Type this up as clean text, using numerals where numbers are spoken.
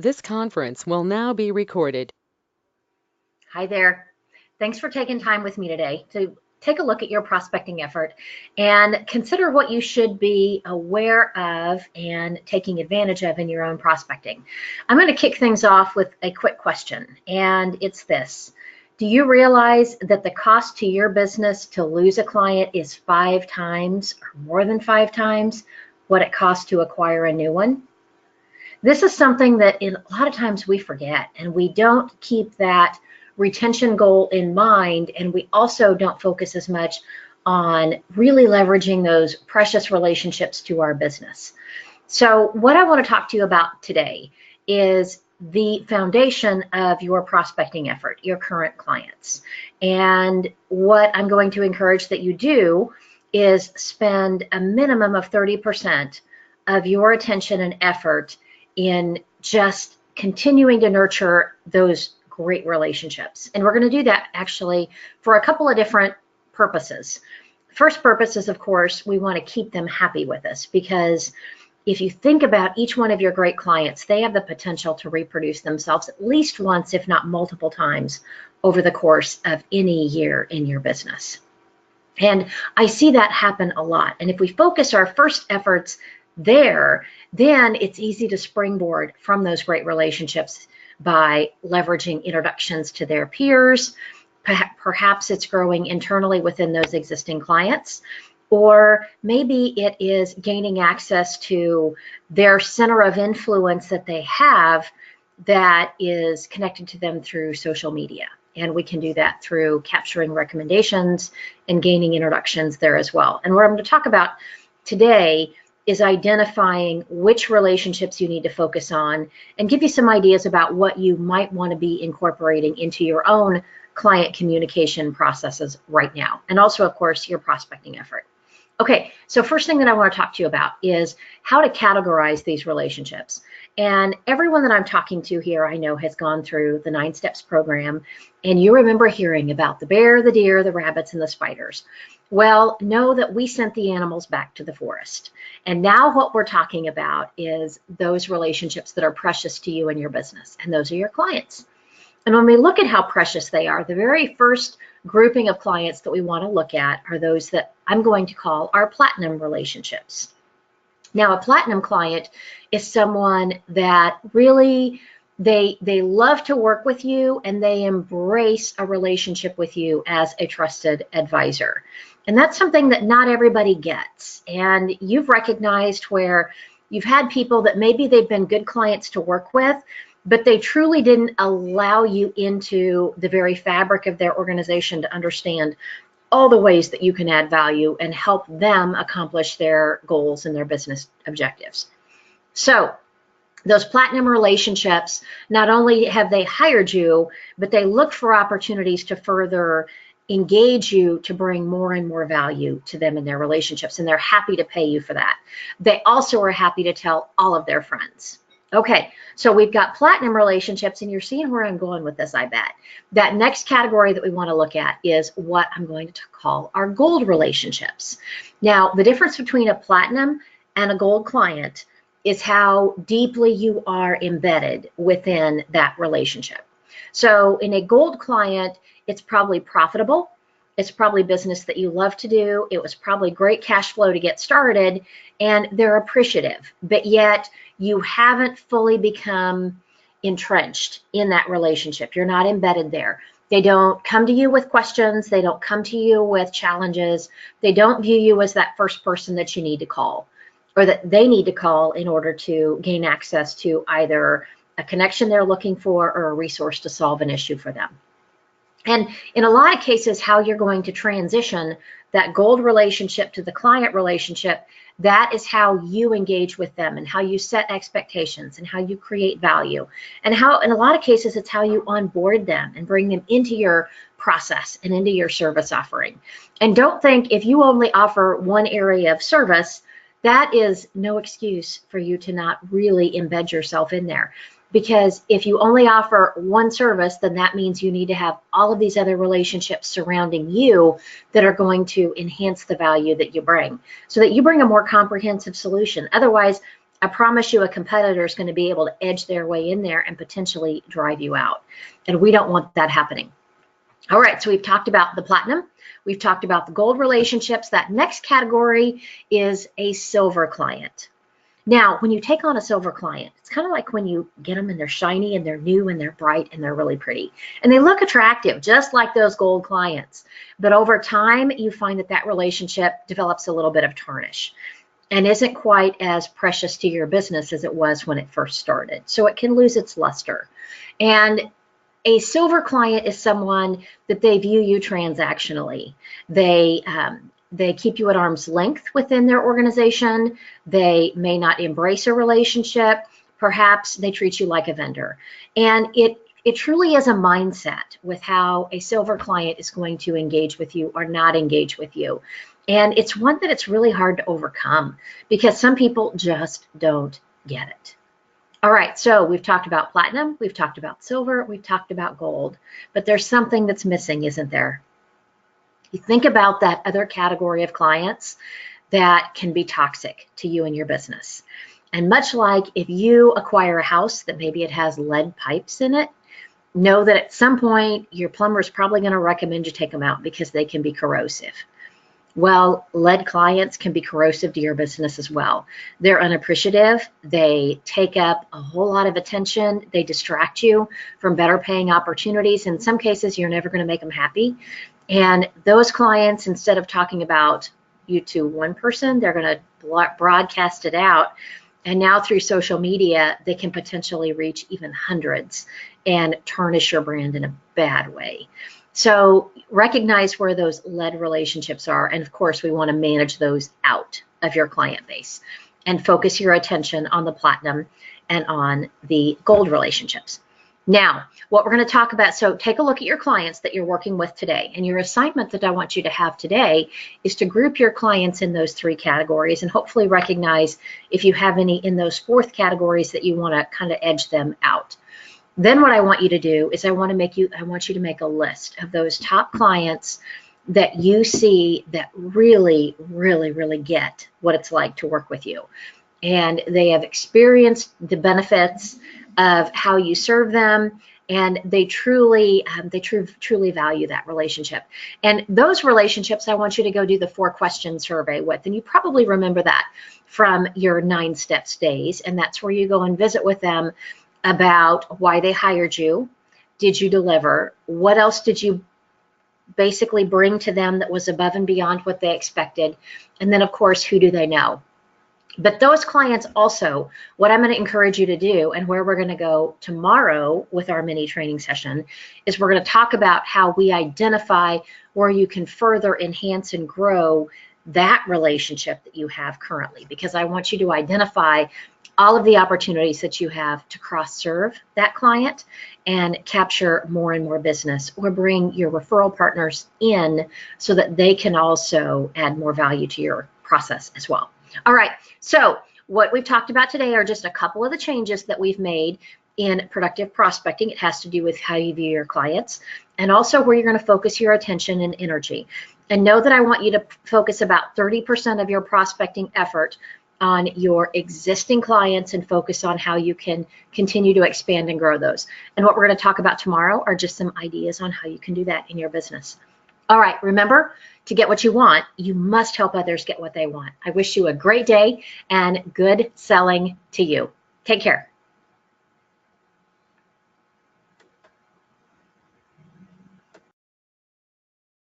This conference will now be recorded. Hi there. Thanks for taking time with me today to take a look at your prospecting effort and consider what you should be aware of and taking advantage of in your own prospecting. I'm going to kick things off with a quick question, and it's this. Do you realize that the cost to your business to lose a client is 5 times or more than 5 times what it costs to acquire a new one? This is something that a lot of times we forget, and we don't keep that retention goal in mind, and we also don't focus as much on really leveraging those precious relationships to our business. So what I want to talk to you about today is the foundation of your prospecting effort, your current clients. And what I'm going to encourage that you do is spend a minimum of 30% of your attention and effort in just continuing to nurture those great relationships. And we're going to do that actually for a couple of different purposes. First purpose is, of course, we want to keep them happy with us, because if you think about each one of your great clients, they have the potential to reproduce themselves at least once, if not multiple times, over the course of any year in your business. And I see that happen a lot. And if we focus our first efforts there, then it's easy to springboard from those great relationships by leveraging introductions to their peers. Perhaps it's growing internally within those existing clients, or maybe it is gaining access to their center of influence that they have that is connected to them through social media. And we can do that through capturing recommendations and gaining introductions there as well. And what I'm going to talk about today is identifying which relationships you need to focus on and give you some ideas about what you might want to be incorporating into your own client communication processes right now. And also, of course, your prospecting effort. Okay, so first thing that I want to talk to you about is how to categorize these relationships. And everyone that I'm talking to here, I know, has gone through the 9 Steps program, and you remember hearing about the bear, the deer, the rabbits, and the spiders. Well, know that we sent the animals back to the forest. And now what we're talking about is those relationships that are precious to you and your business, and those are your clients. And when we look at how precious they are, the very first grouping of clients that we want to look at are those that I'm going to call our platinum relationships. Now, a platinum client is someone that really, they love to work with you, and they embrace a relationship with you as a trusted advisor. And that's something that not everybody gets. And you've recognized where you've had people that maybe they've been good clients to work with, but they truly didn't allow you into the very fabric of their organization to understand all the ways that you can add value and help them accomplish their goals and their business objectives. So those platinum relationships, not only have they hired you, but they look for opportunities to further engage you to bring more and more value to them in their relationships, and they're happy to pay you for that. They also are happy to tell all of their friends. Okay, so we've got platinum relationships, and you're seeing where I'm going with this, I bet. That next category that we want to look at is what I'm going to call our gold relationships. Now, the difference between a platinum and a gold client is how deeply you are embedded within that relationship. So in a gold client, it's probably profitable. It's probably business that you love to do. It was probably great cash flow to get started, and they're appreciative, but yet you haven't fully become entrenched in that relationship. You're not embedded there. They don't come to you with questions. They don't come to you with challenges. They don't view you as that first person that you need to call, or that they need to call in order to gain access to either a connection they're looking for or a resource to solve an issue for them. And in a lot of cases, how you're going to transition that gold relationship to the client relationship, that is how you engage with them and how you set expectations and how you create value, and how, in a lot of cases, it's how you onboard them and bring them into your process and into your service offering. And don't think if you only offer one area of service, that is no excuse for you to not really embed yourself in there. Because if you only offer one service, then that means you need to have all of these other relationships surrounding you that are going to enhance the value that you bring, so that you bring a more comprehensive solution. Otherwise, I promise you a competitor is going to be able to edge their way in there and potentially drive you out. And we don't want that happening. All right, so we've talked about the platinum. We've talked about the gold relationships. That next category is a silver client. Now, when you take on a silver client, it's kind of like when you get them and they're shiny and they're new and they're bright and they're really pretty. And they look attractive, just like those gold clients. But over time, you find that that relationship develops a little bit of tarnish and isn't quite as precious to your business as it was when it first started. So it can lose its luster. And a silver client is someone that they view you transactionally. They keep you at arm's length within their organization. They may not embrace a relationship. Perhaps they treat you like a vendor. And it truly is a mindset with how a silver client is going to engage with you or not engage with you. And it's one that it's really hard to overcome because some people just don't get it. All right, so we've talked about platinum, we've talked about silver, we've talked about gold, but there's something that's missing, isn't there? You think about that other category of clients that can be toxic to you and your business. And much like if you acquire a house that maybe it has lead pipes in it, know that at some point your plumber is probably going to recommend you take them out because they can be corrosive. Well, lead clients can be corrosive to your business as well. They're unappreciative. They take up a whole lot of attention. They distract you from better paying opportunities. In some cases, you're never going to make them happy. And those clients, instead of talking about you to one person, they're going to broadcast it out. And now through social media, they can potentially reach even hundreds and tarnish your brand in a bad way. So recognize where those lead relationships are. And of course, we want to manage those out of your client base and focus your attention on the platinum and on the gold relationships. Now, what we're going to talk about, so take a look at your clients that you're working with today. And your assignment that I want you to have today is to group your clients in those three categories and hopefully recognize if you have any in those fourth categories that you want to kind of edge them out. Then what I want you to do is I want you to make a list of those top clients that you see that really, really, really get what it's like to work with you. And they have experienced the benefits of how you serve them, and they truly value that relationship. And those relationships, I want you to go do the 4-question survey with, and you probably remember that from your 9 Steps days, and that's where you go and visit with them about why they hired you. Did you deliver? What else did you basically bring to them that was above and beyond what they expected? And then, of course, who do they know? But those clients also, what I'm going to encourage you to do, and where we're going to go tomorrow with our mini training session, is we're going to talk about how we identify where you can further enhance and grow that relationship that you have currently, because I want you to identify all of the opportunities that you have to cross-serve that client and capture more and more business, or bring your referral partners in so that they can also add more value to your process as well. All right, so what we've talked about today are just a couple of the changes that we've made in productive prospecting. It has to do with how you view your clients and also where you're going to focus your attention and energy. And know that I want you to focus about 30% of your prospecting effort on your existing clients and focus on how you can continue to expand and grow those. And what we're going to talk about tomorrow are just some ideas on how you can do that in your business. All right, remember, to get what you want, you must help others get what they want. I wish you a great day and good selling to you. Take care.